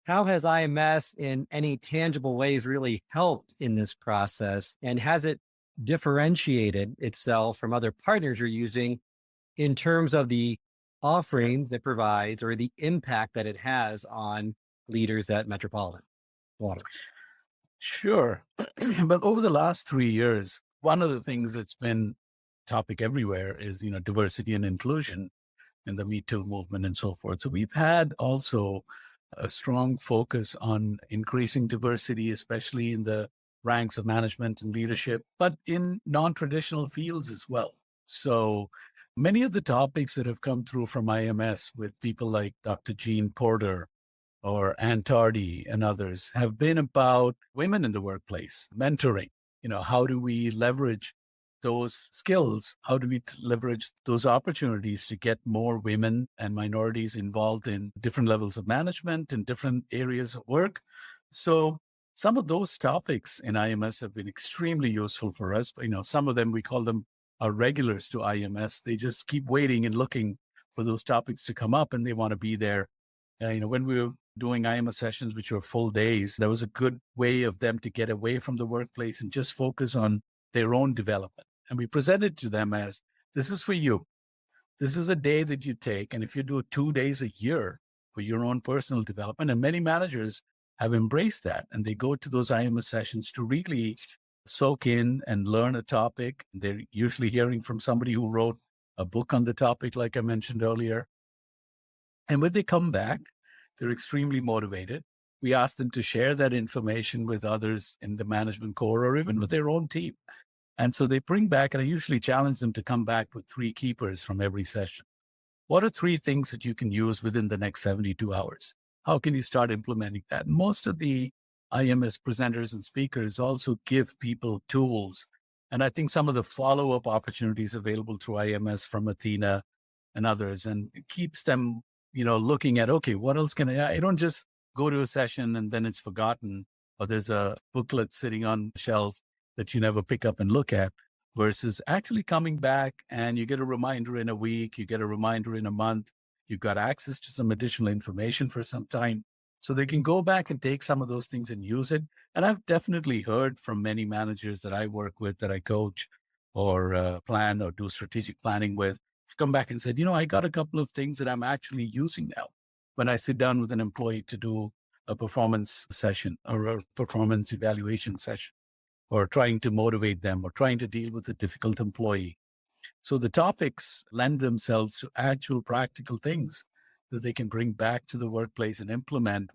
How has IMS in any tangible ways really helped in this process? And has it differentiated itself from other partners you're using in terms of the offerings it provides or the impact that it has on leaders at Metropolitan Water? Sure. But over the last 3 years, one of the things that's been topic everywhere is, diversity and inclusion and the Me Too movement and so forth. So we've had also a strong focus on increasing diversity, especially in the ranks of management and leadership, but in non-traditional fields as well. So many of the topics that have come through from IMS with people like Dr. Jean Porter or Ann Tardy and others have been about women in the workplace, mentoring. How do we leverage those skills? How do we leverage those opportunities to get more women and minorities involved in different levels of management and different areas of work? So some of those topics in IMS have been extremely useful for us. Some of them, we call them our regulars to IMS. They just keep waiting and looking for those topics to come up and they want to be there. When we were doing IMS sessions, which were full days, that was a good way of them to get away from the workplace and just focus on their own development. And we presented to them as, this is for you. This is a day that you take. And if you do it 2 days a year for your own personal development, and many managers have embraced that, and they go to those IMS sessions to really soak in and learn a topic. They're usually hearing from somebody who wrote a book on the topic, like I mentioned earlier. And when they come back, they're extremely motivated. We ask them to share that information with others in the management core or even with their own team. And so they bring back, and I usually challenge them to come back with 3 keepers from every session. What are 3 things that you can use within the next 72 hours? How can you start implementing that? Most of the IMS presenters and speakers also give people tools. And I think some of the follow-up opportunities available through IMS from Athena and others, and it keeps them, looking at, okay, what else can I don't just go to a session and then it's forgotten, or there's a booklet sitting on the shelf that you never pick up and look at, versus actually coming back and you get a reminder in a week, you get a reminder in a month, you've got access to some additional information for some time. So they can go back and take some of those things and use it. And I've definitely heard from many managers that I work with, that I coach or plan or do strategic planning with, come back and said, I got a couple of things that I'm actually using now when I sit down with an employee to do a performance session or a performance evaluation session, or trying to motivate them or trying to deal with a difficult employee. So the topics lend themselves to actual practical things that they can bring back to the workplace and implement